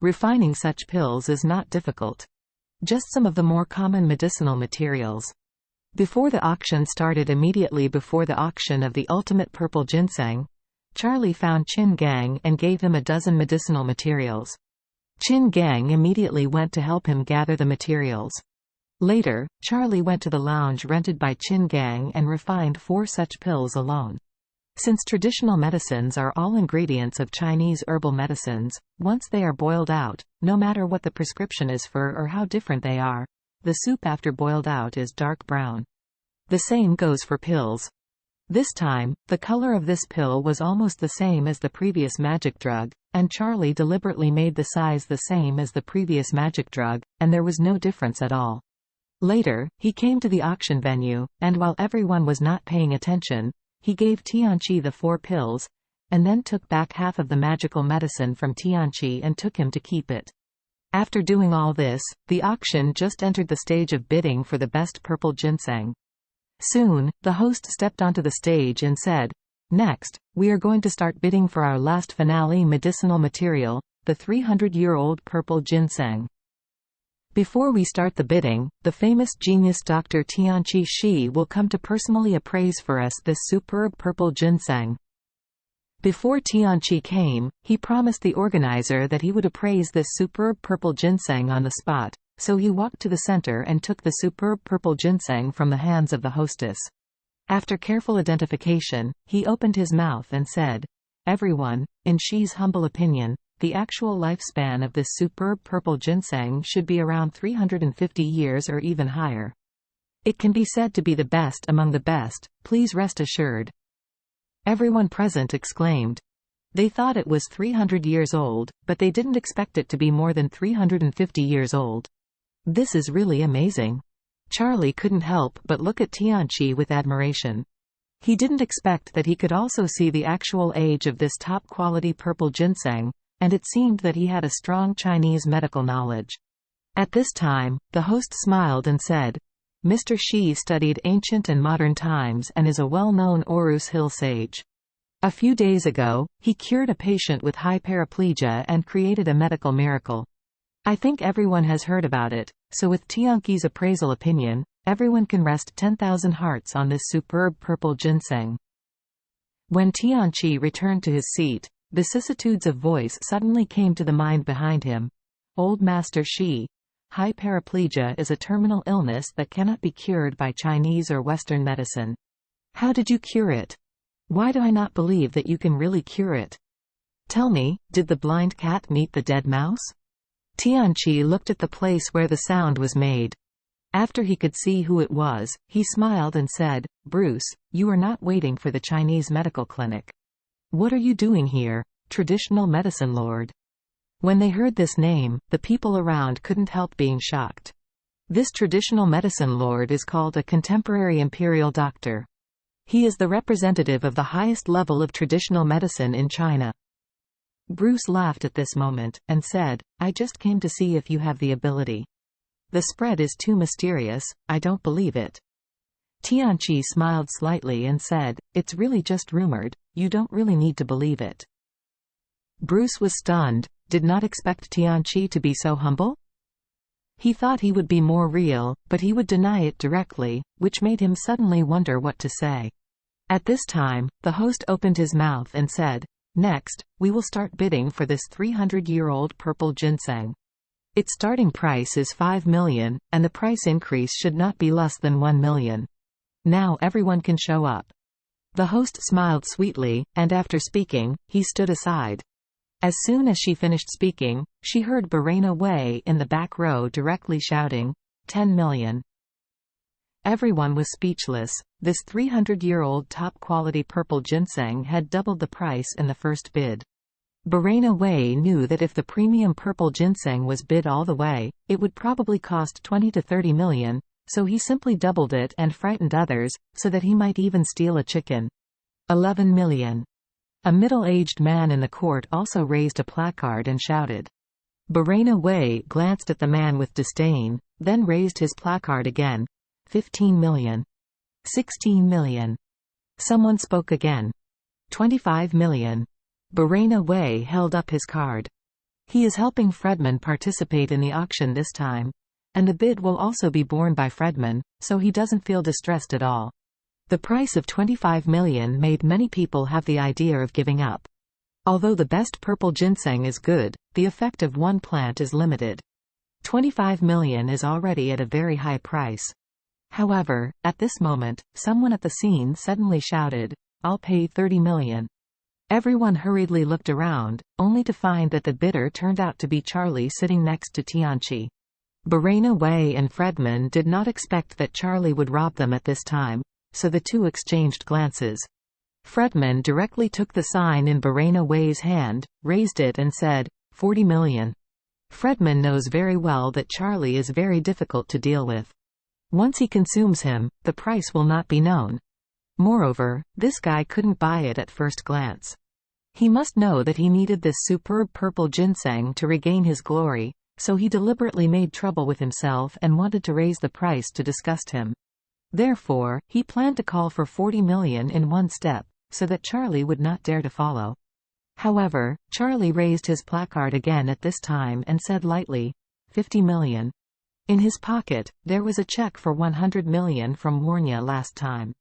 Refining such pills is not difficult. Just some of the more common medicinal materials. Before the auction started, immediately before the auction of the ultimate purple ginseng, Charlie found Qin Gang and gave him a dozen medicinal materials. Qin Gang immediately went to help him gather the materials. Later, Charlie went to the lounge rented by Qin Gang and refined 4 such pills alone. Since traditional medicines are all ingredients of Chinese herbal medicines, once they are boiled out, no matter what the prescription is for or how different they are, the soup after boiled out is dark brown. The same goes for pills. This time, the color of this pill was almost the same as the previous magic drug, and Charlie deliberately made the size the same as the previous magic drug, and there was no difference at all. Later, he came to the auction venue, and while everyone was not paying attention, he gave Tianqi the 4 pills, and then took back half of the magical medicine from Tianqi and took him to keep it. After doing all this, the auction just entered the stage of bidding for the best purple ginseng. Soon, the host stepped onto the stage and said, "Next, we are going to start bidding for our last finale medicinal material, the 300-year-old purple ginseng. Before we start the bidding, the famous genius Dr. Tianqi Shi will come to personally appraise for us this superb purple ginseng." Before Tianqi came, he promised the organizer that he would appraise this superb purple ginseng on the spot, so he walked to the center and took the superb purple ginseng from the hands of the hostess. After careful identification, he opened his mouth and said, "Everyone, in Shi's humble opinion, the actual lifespan of this superb purple ginseng should be around 350 years or even higher. It can be said to be the best among the best, please rest assured." Everyone present exclaimed. They thought it was 300 years old, but they didn't expect it to be more than 350 years old. This is really amazing. Charlie couldn't help but look at Tianqi with admiration. He didn't expect that he could also see the actual age of this top-quality purple ginseng, and it seemed that he had a strong Chinese medical knowledge. At this time, the host smiled and said, "Mr. Shi studied ancient and modern times and is a well-known Orus Hill sage. A few days ago, he cured a patient with high paraplegia and created a medical miracle. I think everyone has heard about it, so with Tianqi's appraisal opinion, everyone can rest 10,000 hearts on this superb purple ginseng." When Tianqi returned to his seat, vicissitudes of voice suddenly came to the mind behind him. "Old Master Shi, high paraplegia is a terminal illness that cannot be cured by Chinese or Western medicine. How did you cure it? Why do I not believe that you can really cure it? Tell me, did the blind cat meet the dead mouse?" Tianqi looked at the place where the sound was made. After he could see who it was, he smiled and said, "Bruce, you are not waiting for the Chinese medical clinic. What are you doing here, traditional medicine lord?" When they heard this name, the people around couldn't help being shocked. This traditional medicine lord is called a contemporary imperial doctor. He is the representative of the highest level of traditional medicine in China. Bruce laughed at this moment, and said, "I just came to see if you have the ability. The spread is too mysterious, I don't believe it." Tianqi smiled slightly and said, "It's really just rumored, you don't really need to believe it." Bruce was stunned, did not expect Tianqi to be so humble. He thought he would be more real, but he would deny it directly, which made him suddenly wonder what to say. At this time, the host opened his mouth and said, "Next, we will start bidding for this 300-year-old purple ginseng. Its starting price is 5 million, and the price increase should not be less than 1 million. Now everyone can show up." The host smiled sweetly, and after speaking, he stood aside. As soon as she finished speaking, she heard Barena Wei in the back row directly shouting, 10 million. Everyone was speechless. This 300-year-old top-quality purple ginseng had doubled the price in the first bid. Barena Wei knew that if the premium purple ginseng was bid all the way, it would probably cost 20 to 30 million, so he simply doubled it and frightened others, so that he might even steal a chicken. 11 million. A middle-aged man in the court also raised a placard and shouted. Barena Wei glanced at the man with disdain, then raised his placard again. 15 million. 16 million. Someone spoke again. 25 million. Barena Wei held up his card. He is helping Fredman participate in the auction this time, and the bid will also be borne by Fredman, so he doesn't feel distressed at all. The price of 25 million made many people have the idea of giving up. Although the best purple ginseng is good, the effect of one plant is limited. 25 million is already at a very high price. However, at this moment, someone at the scene suddenly shouted, "I'll pay 30 million." Everyone hurriedly looked around, only to find that the bidder turned out to be Charlie sitting next to Tianqi. Barena Wei and Fredman did not expect that Charlie would rob them at this time, so the two exchanged glances. Fredman directly took the sign in Barena Wei's hand, raised it and said, 40 million. Fredman knows very well that Charlie is very difficult to deal with. Once he consumes him, the price will not be known. Moreover, this guy couldn't buy it at first glance. He must know that he needed this superb purple ginseng to regain his glory, so he deliberately made trouble with himself and wanted to raise the price to disgust him. Therefore, he planned to call for 40 million in one step, so that Charlie would not dare to follow. However, Charlie raised his placard again at this time and said lightly, 50 million. In his pocket, there was a check for 100 million from Warnya last time.